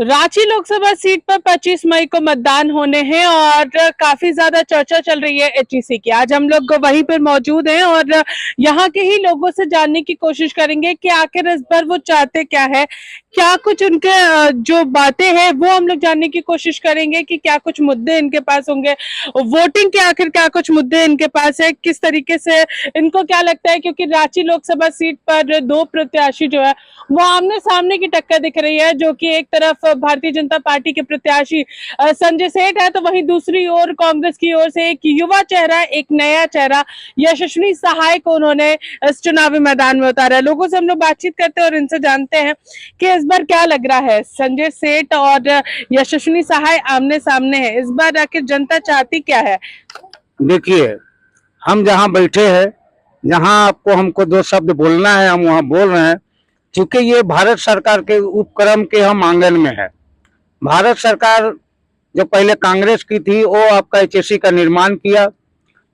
Ranchi Lok Sabha seat पर 25 मई को मतदान होने हैं और काफी ज्यादा चर्चा चल रही है एचईसी की। आज हम लोग वहीं पर मौजूद हैं और यहाँ के ही लोगों से जानने की कोशिश करेंगे कि आखिर इस बार वो चाहते क्या है, क्या कुछ उनके जो बातें हैं वो हम लोग जानने की कोशिश करेंगे कि क्या कुछ मुद्दे इनके पास होंगे, वोटिंग के आखिर क्या कुछ मुद्दे इनके पास है, किस तरीके से इनको क्या लगता है। क्योंकि रांची लोकसभा सीट पर दो प्रत्याशी जो है वो आमने सामने की टक्कर दिख रही है, जो कि एक तरफ भारतीय जनता पार्टी के प्रत्याशी संजय सेठ है, तो वहीं दूसरी ओर कांग्रेस की ओर से एक युवा चेहरा, एक नया चेहरा यशस्विनी सहाय को उन्होंने इस चुनावी मैदान में उतारा है। लोगों से हम लोग बातचीत करते हैं और इनसे जानते हैं कि इस बार क्या लग रहा है। संजय सेठ और यशस्विनी सहाय आमने सामने है, इस बार आखिर जनता चाहती क्या है? देखिए, हम जहाँ बैठे हैं, जहाँ आपको हमको दो शब्द बोलना है, हम वहाँ बोल रहे हैं। क्योंकि ये भारत सरकार के उपक्रम के हम आंगन में है। भारत सरकार जो पहले कांग्रेस की थी वो आपका एचएससी का निर्माण किया।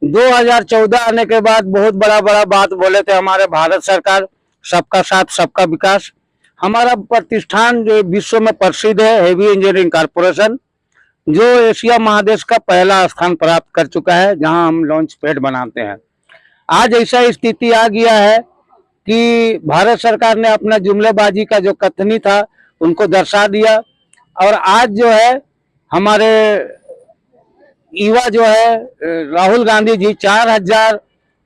2014 आने के बाद बहुत बड़ा बात बोले थे हमारे भारत सरकार, सबका साथ सबका विकास। हमारा प्रतिष्ठान जो विश्व में प्रसिद्ध है, हेवी इंजीनियरिंग कारपोरेशन, जो एशिया महादेश का पहला स्थान प्राप्त कर चुका है, जहां हम लॉन्च पैड बनाते हैं। आज ऐसा स्थिति आ गया है कि भारत सरकार ने अपना जुमलेबाजी का जो कथनी था उनको दर्शा दिया। और आज जो है हमारे युवा जो है राहुल गांधी जी 4000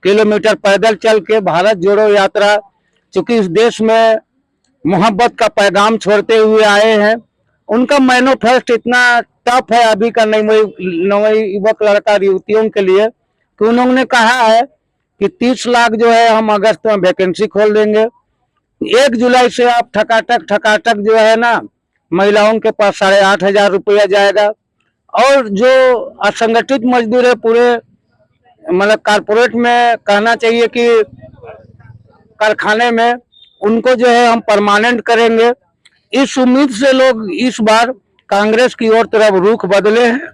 किलोमीटर पैदल चल के भारत जोड़ो यात्रा, चूंकि इस देश में मोहब्बत का पैगाम छोड़ते हुए आए हैं। उनका मैनिफेस्टो इतना टफ है अभी का नव युवक लड़का युवतियों के लिए कि उन्होंने कहा है कि 30 लाख जो है हम अगस्त में वैकेंसी खोल देंगे। 1 जुलाई से आप ठकाटक जो है ना, महिलाओं के पास 8500 रुपया जाएगा। और जो असंगठित मजदूर है पूरे मतलब कारपोरेट में कहना चाहिए कि कारखाने में, उनको जो है हम परमानेंट करेंगे। इस उम्मीद से लोग इस बार कांग्रेस की ओर तरफ रुख बदले हैं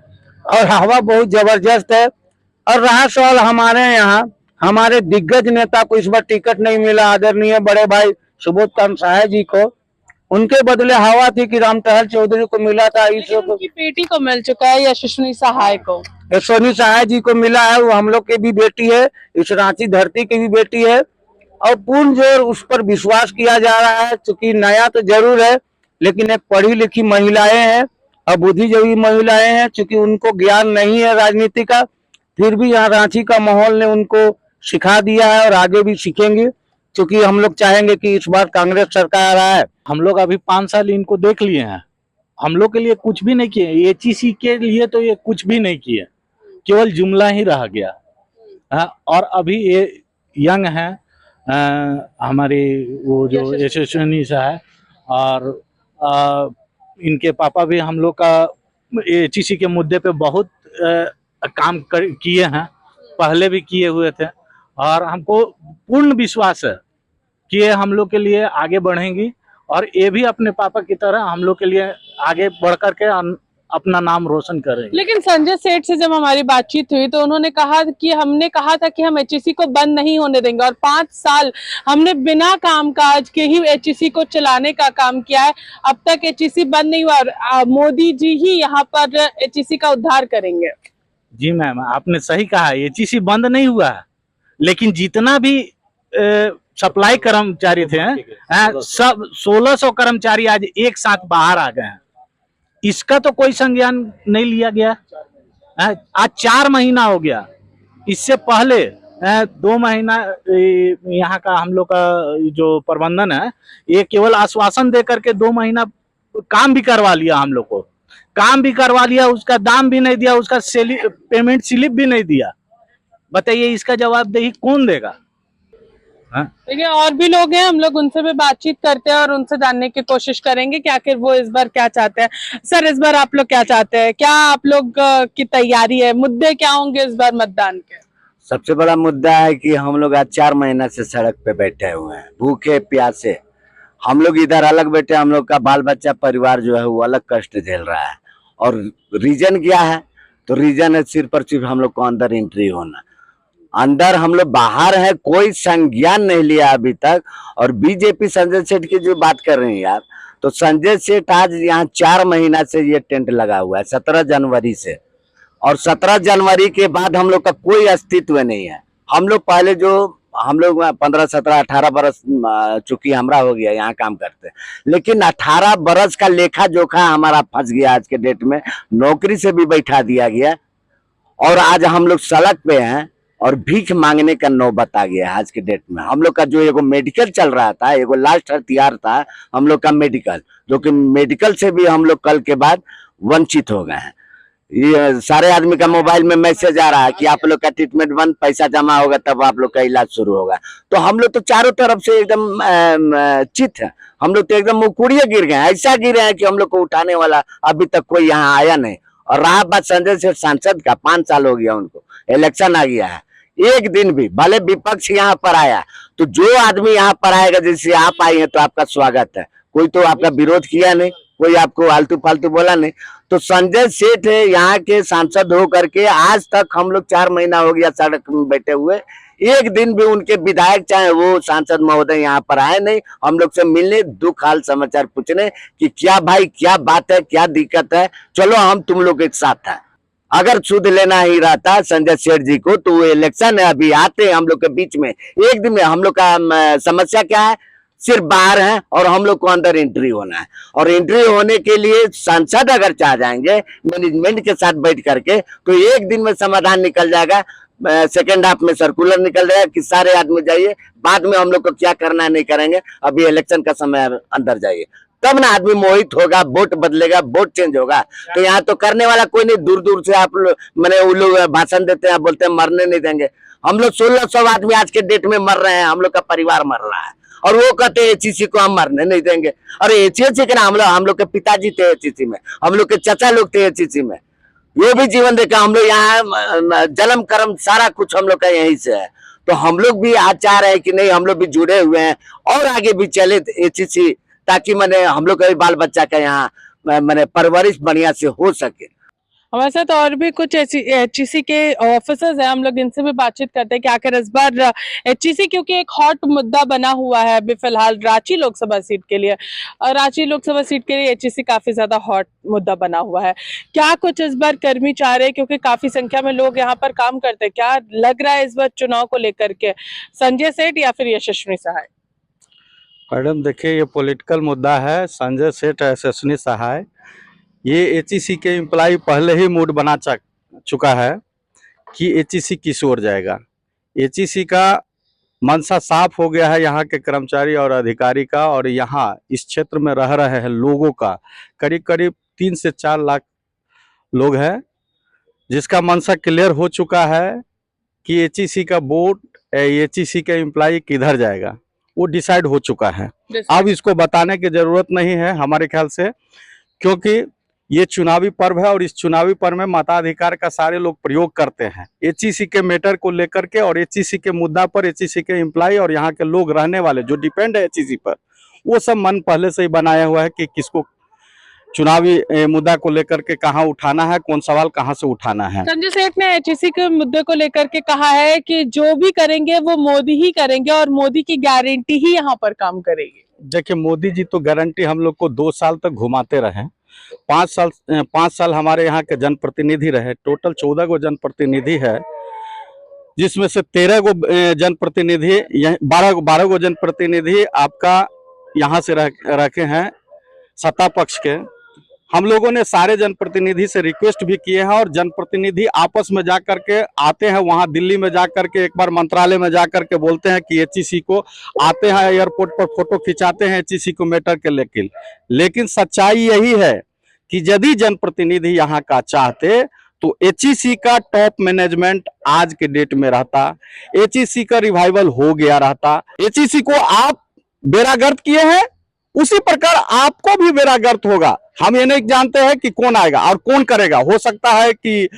और हवा बहुत जबरदस्त है। और रहा सवाल हमारे यहाँ, हमारे दिग्गज नेता को इस बार टिकट नहीं मिला, आदरणीय बड़े भाई सुबोध कांत सहाय जी को। उनके बदले हवा थी कि रामटहल चौधरी को मिला था। उनकी बेटी को मिल चुका है, यशस्विनी सहाय को। यशस्विनी सहाय जी को मिला है, वो हम लोग की भी बेटी है, इस रांची धरती की भी बेटी है। और पूर्ण जोर उस पर विश्वास किया जा रहा है। चूंकि नया तो जरूर है, लेकिन एक पढ़ी लिखी महिलाएं हैं और बुद्धिजीवी महिलाएं हैं। चूंकि उनको ज्ञान नहीं है राजनीति का, फिर भी यहाँ रांची का माहौल ने उनको सिखा दिया है और आगे भी सीखेंगे। क्योंकि हम लोग चाहेंगे कि इस बार कांग्रेस सरकार आए। हम लोग अभी 5 साल इनको देख लिए हैं, हम लोग के लिए कुछ भी नहीं किए। एचईसी के लिए तो ये कुछ भी नहीं किए, केवल जुमला ही रह गया। और अभी ये यंग हैं हमारे वो जो यशस्विनी है, और इनके पापा भी हम लोग का एचईसी के मुद्दे पे बहुत काम किए हैं, पहले भी किए हुए थे। और हमको पूर्ण विश्वास है कि ये हम लोग के लिए आगे बढ़ेंगी और ये भी अपने पापा की तरह हम लोग के लिए आगे बढ़ करके अपना नाम रोशन करेंगे। लेकिन संजय सेठ से जब हमारी बातचीत हुई तो उन्होंने कहा कि हमने कहा था कि हम एचईसी को बंद नहीं होने देंगे, और 5 साल हमने बिना कामकाज के ही एचईसी को चलाने का काम किया है। अब तक एचईसी बंद नहीं हुआ और मोदी जी ही यहाँ पर एचईसी का उद्धार करेंगे। जी मैम, आपने सही कहा, एचईसी बंद नहीं हुआ है, लेकिन जितना भी सप्लाई कर्मचारी थे सब 1600 कर्मचारी आज एक साथ बाहर आ गए हैं। इसका तो कोई संज्ञान नहीं लिया गया। आज 4 महीना हो गया। इससे पहले 2 महीना यहाँ का हम लोग का जो प्रबंधन है, ये केवल आश्वासन दे करके 2 महीना काम भी करवा लिया। हम लोग को काम भी करवा लिया, उसका दाम भी नहीं दिया, उसका पेमेंट स्लिप भी नहीं दिया। बताइए इसका जवाबदेही कौन देगा? देखिए और भी लोग हैं, हम लोग उनसे भी बातचीत करते हैं और उनसे जानने की कोशिश करेंगे कि आखिर वो इस बार क्या चाहते हैं। सर, इस बार आप लोग क्या चाहते हैं? क्या आप लोग की तैयारी है? मुद्दे क्या होंगे इस बार मतदान के? सबसे बड़ा मुद्दा है कि हम लोग आज 4 महीना से सड़क पे बैठे हुए हैं, भूखे प्यासे। हम लोग इधर अलग बैठे, हम लोग का बाल बच्चा परिवार जो है वो अलग कष्ट झेल रहा है। और रीजन क्या है? तो रीजन है सिर्फ और सिर्फ हम लोग को अंदर एंट्री होना। अंदर हम लोग बाहर है, कोई संज्ञान नहीं लिया अभी तक। और बीजेपी संजय सेठ की जो बात कर रहे हैं यार, तो तो संजय सेठ आज यहाँ 4 महीना से ये टेंट लगा हुआ है, 17 जनवरी से। और 17 जनवरी के बाद हम लोग का कोई अस्तित्व नहीं है। हम लोग पहले जो हम लोग 15, 17, 18 बरस चूंकि हमारा हो गया यहाँ काम करते, लेकिन 18 बरस का लेखा जोखा हमारा फंस गया आज के डेट में। नौकरी से भी बैठा दिया गया और आज हम लोग सड़क पे हैं और भीख मांगने का नौबत आ गया आज के डेट में। हम लोग का जो एगो मेडिकल चल रहा था, एगो लास्ट हथियार था हम लोग का मेडिकल, जो कि मेडिकल से भी हम लोग कल के बाद वंचित हो गए हैं। ये सारे आदमी का मोबाइल में मैसेज आ रहा है कि आप लोग का ट्रीटमेंट बंद, पैसा जमा होगा तब आप लोग का इलाज शुरू होगा। तो हम लोग तो चारों तरफ से एकदम चित है, हम लोग तो एकदम मुकुड़िए गिर गए, ऐसा गिरे हैं कि हम लोग को उठाने वाला अभी तक कोई यहाँ आया नहीं। और रहा बात संजय सेठ सांसद का, 5 साल हो गया उनको, इलेक्शन आ गया है, एक दिन भी भले विपक्ष यहाँ पर आया, तो जो आदमी यहाँ पर आएगा, जैसे आप आई हैं तो आपका स्वागत है, कोई तो आपका विरोध किया नहीं, कोई आपको आलतू फालतू बोला नहीं। तो संजय सेठ यहाँ के सांसद हो करके आज तक हम लोग 4 महीना हो गया सड़क में बैठे हुए, एक दिन भी उनके विधायक चाहे वो सांसद महोदय यहाँ पर आए नहीं हम लोग से मिलने, दुख हाल समाचार पूछने कि क्या भाई क्या बात है, क्या दिक्कत है, चलो हम तुम लोग एक साथ है। अगर सुध लेना ही रहता संजय सेठ जी को तो वो इलेक्शन है, अभी आते हम लोग के बीच में, एक दिन में हम लोग का समस्या क्या है, सिर्फ बाहर है और हम लोग को अंदर एंट्री होना है। और एंट्री होने के लिए सांसद अगर चाह जाएंगे मैनेजमेंट के साथ बैठ करके तो एक दिन में समाधान निकल जाएगा। सेकेंड हाफ में सर्कुलर निकल जाएगा कि सारे आदमी जाइए, बाद में हम लोग को क्या करना है नहीं करेंगे, अभी इलेक्शन का समय अंदर जाइए, तब ना आदमी मोहित होगा, वोट बदलेगा, वोट चेंज होगा। तो यहाँ तो करने वाला कोई नहीं, दूर दूर से आप लोग मैंने वो लोग भाषण देते हैं, बोलते हैं मरने नहीं देंगे। हम लोग 1600 आदमी आज के डेट में मर रहे हैं, हम लोग का परिवार मर रहा है और वो कहते हैं एचईसी को हम मरने नहीं देंगे। अरे एचईसी के ना हम लोग के पिताजी थे एचईसी में, हम लोग के चाचा लोग थे एचईसी में, वो भी जीवन देखा। हम लोग यहाँ जन्म कर्म सारा कुछ हम लोग का यहीं से है। तो हम लोग भी आज चाह रहे हैं कि नहीं हम लोग भी जुड़े हुए हैं और आगे भी चले एचईसी, ताकि मैंने हम लोग का भी बाल बच्चा का यहाँ मैंने परवरिश बढ़िया से हो सके। हमारे साथ और भी कुछ एचईसी के ऑफिसर्स हैं, हम लोग इनसे भी बातचीत करते हैं कि आखिर इस बार एचईसी क्योंकि एक हॉट मुद्दा बना हुआ है अभी फिलहाल रांची लोकसभा सीट के लिए, और रांची लोकसभा सीट के लिए एचईसी काफी ज्यादा हॉट मुद्दा बना हुआ है। क्या कुछ इस बार कर्मी चाह रहे हैं, क्योंकि काफी संख्या में लोग यहाँ पर काम करते हैं, क्या लग रहा है इस बार चुनाव को लेकर के, संजय सेठ या फिर यशस्वी सहाय? मैडम देखिए, ये पॉलिटिकल मुद्दा है। संजय सेठ, यशस्वी सहाय, ये एचईसी के एम्प्लॉय पहले ही मूड बना चुका है कि एचईसी किस ओर जाएगा। एचईसी का मंशा साफ हो गया है यहाँ के कर्मचारी और अधिकारी का, और यहाँ इस क्षेत्र में रह रहे हैं लोगों का करीब करीब 3 से 4 लाख लोग हैं, जिसका मंशा क्लियर हो चुका है कि एचईसी का बोर्ड, एचईसी के एम्प्लॉय किधर जाएगा, वो डिसाइड हो चुका है। अब इसको बताने की जरूरत नहीं है हमारे ख्याल से, क्योंकि ये चुनावी पर्व है और इस चुनावी पर्व में मताधिकार का सारे लोग प्रयोग करते हैं एचईसी के मैटर को लेकर के, और एचईसी के मुद्दा पर एचईसी के एम्प्लॉय और यहाँ के लोग रहने वाले जो डिपेंड है एचईसी पर, वो सब मन पहले से ही बनाया हुआ है कि किसको चुनावी मुद्दा को लेकर के कहाँ उठाना है, कौन सवाल कहाँ से उठाना है। संजय सेठ ने एचईसी के मुद्दे को लेकर के कहा है कि जो भी करेंगे वो मोदी ही करेंगे और मोदी की गारंटी ही यहाँ पर काम करेगी। देखिए, मोदी जी तो गारंटी हम लोग को 2 साल तक घुमाते रहे, 5 साल हमारे यहाँ के जनप्रतिनिधि रहे। टोटल 14 गो जनप्रतिनिधि है, जिसमें से 13 गो जनप्रतिनिधि, 12 गो जनप्रतिनिधि आपका यहाँ से रखे हैं सत्ता पक्ष के। हम लोगों ने सारे जनप्रतिनिधि से रिक्वेस्ट भी किए हैं, और जनप्रतिनिधि आपस में जा करके आते हैं, वहां दिल्ली में जा करके एक बार मंत्रालय में जा करके बोलते हैं कि एचईसी को, आते हैं एयरपोर्ट पर फोटो खिंचाते हैं एचईसी को मैटर के लेकिन सच्चाई यही है कि यदि जनप्रतिनिधि यहाँ का चाहते तो एचईसी का टॉप मैनेजमेंट आज के डेट में रहता, एचईसी का रिवाइवल हो गया रहता। एचईसी को आप बेरागर्त किए हैं, उसी प्रकार आपको भी बेरागर्त होगा। हम ये नहीं जानते हैं कि कौन आएगा और कौन करेगा। हो सकता है कि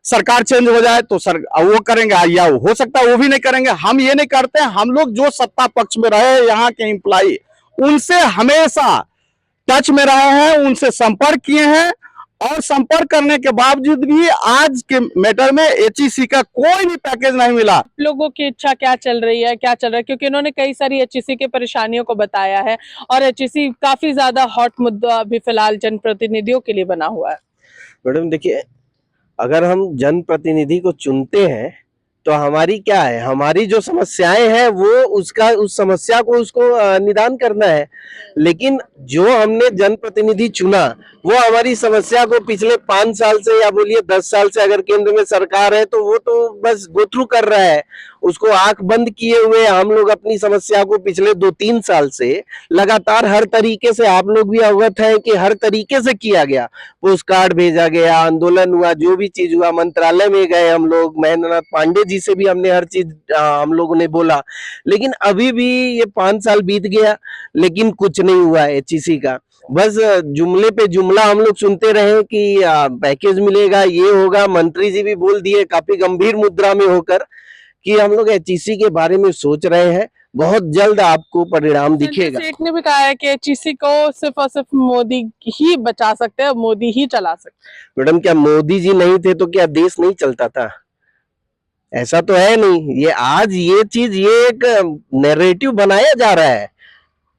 सरकार चेंज हो जाए तो वो करेंगे, या हो सकता है वो भी नहीं करेंगे। हम ये नहीं करते हैं। हम लोग जो सत्ता पक्ष में रहे, यहाँ के एम्प्लॉय, उनसे हमेशा टच में रहे हैं, उनसे संपर्क किए हैं और संपर्क करने के बावजूद भी आज के मैटर में एचईसी का कोई भी पैकेज नहीं मिला। लोगों की इच्छा क्या चल रही है, क्या चल रहा है, क्योंकि इन्होंने कई सारी एचईसी की परेशानियों को बताया है और एचईसी काफी ज्यादा हॉट मुद्दा अभी फिलहाल जनप्रतिनिधियों के लिए बना हुआ है। मैडम देखिए, अगर हम जनप्रतिनिधि को चुनते हैं तो हमारी क्या है, हमारी जो समस्याएं हैं वो उस समस्या को उसको निदान करना है। लेकिन जो हमने जनप्रतिनिधि चुना वो हमारी समस्या को पिछले 5 साल से या बोलिए 10 साल से अगर केंद्र में सरकार है तो वो तो बस गो थ्रू कर रहा है, उसको आंख बंद किए हुए हम लोग अपनी समस्या को पिछले 2-3 साल से लगातार हर तरीके से, आप लोग भी अवगत हैं कि हर तरीके से किया गया। पोस्ट कार्ड भेजा गया, आंदोलन हुआ, जो भी चीज हुआ, मंत्रालय में गए हम लोग, महेंद्रनाथ पांडे जी से भी हमने हर चीज हम लोगों ने बोला। लेकिन अभी भी ये 5 साल बीत गया लेकिन कुछ नहीं हुआ एचईसी का। बस जुमले पे जुमला हम लोग सुनते रहे कि पैकेज मिलेगा, ये होगा। मंत्री जी भी बोल दिए काफी गंभीर मुद्रा में होकर कि हम लोग एचईसी के बारे में सोच रहे हैं, बहुत जल्द आपको परिणाम दिखेगा। सेठ ने भी कहा है कि एचईसी को सिर्फ और सिर्फ मोदी ही बचा सकते हैं, मोदी ही चला सकते हैं। मैडम, क्या मोदी जी नहीं थे तो क्या देश नहीं चलता था? ऐसा तो है नहीं। ये आज ये चीज, ये एक नैरेटिव बनाया जा रहा है,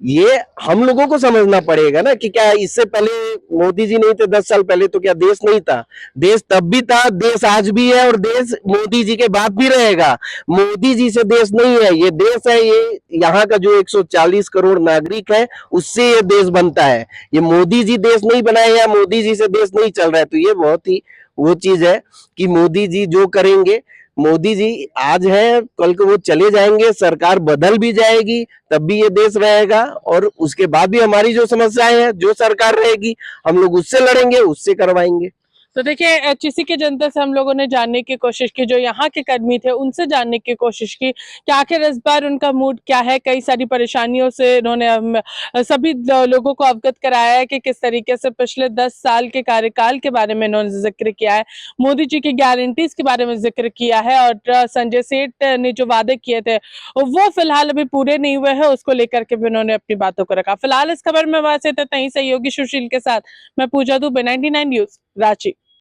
ये हम लोगों को समझना पड़ेगा ना कि क्या इससे पहले मोदी जी नहीं थे 10 साल पहले तो क्या देश नहीं था? देश तब भी था, देश आज भी है और देश मोदी जी के बाद भी रहेगा। मोदी जी से देश नहीं है, ये देश है, ये यहाँ का जो 140 करोड़ नागरिक है उससे ये देश बनता है। ये मोदी जी देश नहीं बनाए या मोदी जी से देश नहीं चल रहा है। तो ये बहुत ही वो चीज है कि मोदी जी जो करेंगे, मोदी जी आज है कल को वो चले जाएंगे, सरकार बदल भी जाएगी, तब भी ये देश रहेगा। और उसके बाद भी हमारी जो समस्याएं हैं, जो सरकार रहेगी हम लोग उससे लड़ेंगे, उससे करवाएंगे। तो देखिए, एचईसी के जनता से हम लोगों ने जानने की कोशिश की, जो यहाँ के कर्मी थे उनसे जानने की कोशिश की कि आखिर इस बार उनका मूड क्या है। कई सारी परेशानियों से इन्होंने सभी लोगों को अवगत कराया है कि किस तरीके से पिछले 10 साल के कार्यकाल के बारे में इन्होंने जिक्र किया है, मोदी जी की गारंटीज के बारे में जिक्र किया है और संजय सेठ ने जो वादे किए थे वो फिलहाल अभी पूरे नहीं हुए हैं, उसको लेकर के भी उन्होंने अपनी बातों को रखा। फिलहाल इस खबर में वहां से सहयोगी सुशील के साथ मैं पूजा दुबे, 99 न्यूज, रांची।